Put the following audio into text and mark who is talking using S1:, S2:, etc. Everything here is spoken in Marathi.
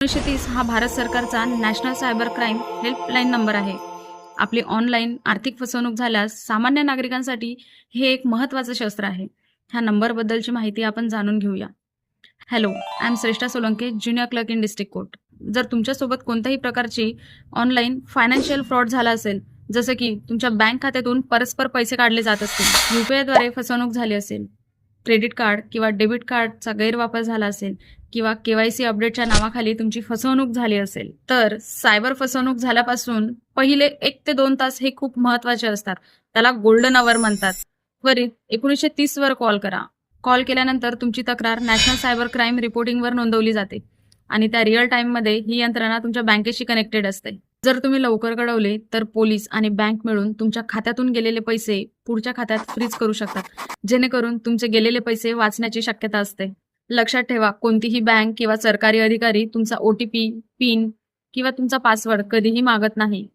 S1: 1930 हा भारत सरकारचा national cyber crime helpline number आहे. आपली ऑनलाईन आर्थिक फसवणूक झाल्यास सामान्य नागरिकांसाठी हे एक महत्त्वाचं शस्त्र आहे. ह्या नंबरबद्दलची माहिती आपण जाणून घेऊया. Hello, I am Shreshtha Solanke, junior clerk in district court. जर तुमच्यासोबत कोणत्याही प्रकारची ऑनलाईन फायनान्शियल फ्रॉड झाला असेल, जसं की तुमच्या बँक खात्यातून परस्पर पैसे काढले जात असतील, UPI-द्वारे फसवणूक झाली असेल, क्रेडिट कार्ड किंवा डेबिट कार्डचा गैरवापर झाला असेल किंवा KYC अपडेटच्या नावाखाली तुमची फसवणूक झाली असेल, तर सायबर फसवणूक झाल्यापासून पहिले 1 ते 2 तास हे खूप महत्त्वाचे असतात. त्याला गोल्डन अवर म्हणतात. त्वरित 1930 वर कॉल करा. कॉल केल्यानंतर तुमची तक्रार नॅशनल सायबर क्राईम रिपोर्टिंगवर नोंदवली जाते आणि त्या रिअल टाईममध्ये ही यंत्रणा तुमच्या बँकेशी कनेक्टेड असते. जर तुम्ही लवकर कळवले तर पोलीस आणि बँक मिळून तुमच्या खात्यातून गेलेले पैसे पुढच्या खात्यात फ्रीज करू शकतात, जेणेकरून तुमचे गेलेले पैसे वाचण्याची शक्यता असते. लक्षात ठेवा, कोणतीही बँक किंवा सरकारी अधिकारी तुमचा OTP, पिन किंवा तुमचा पासवर्ड कधीही मागत नाही.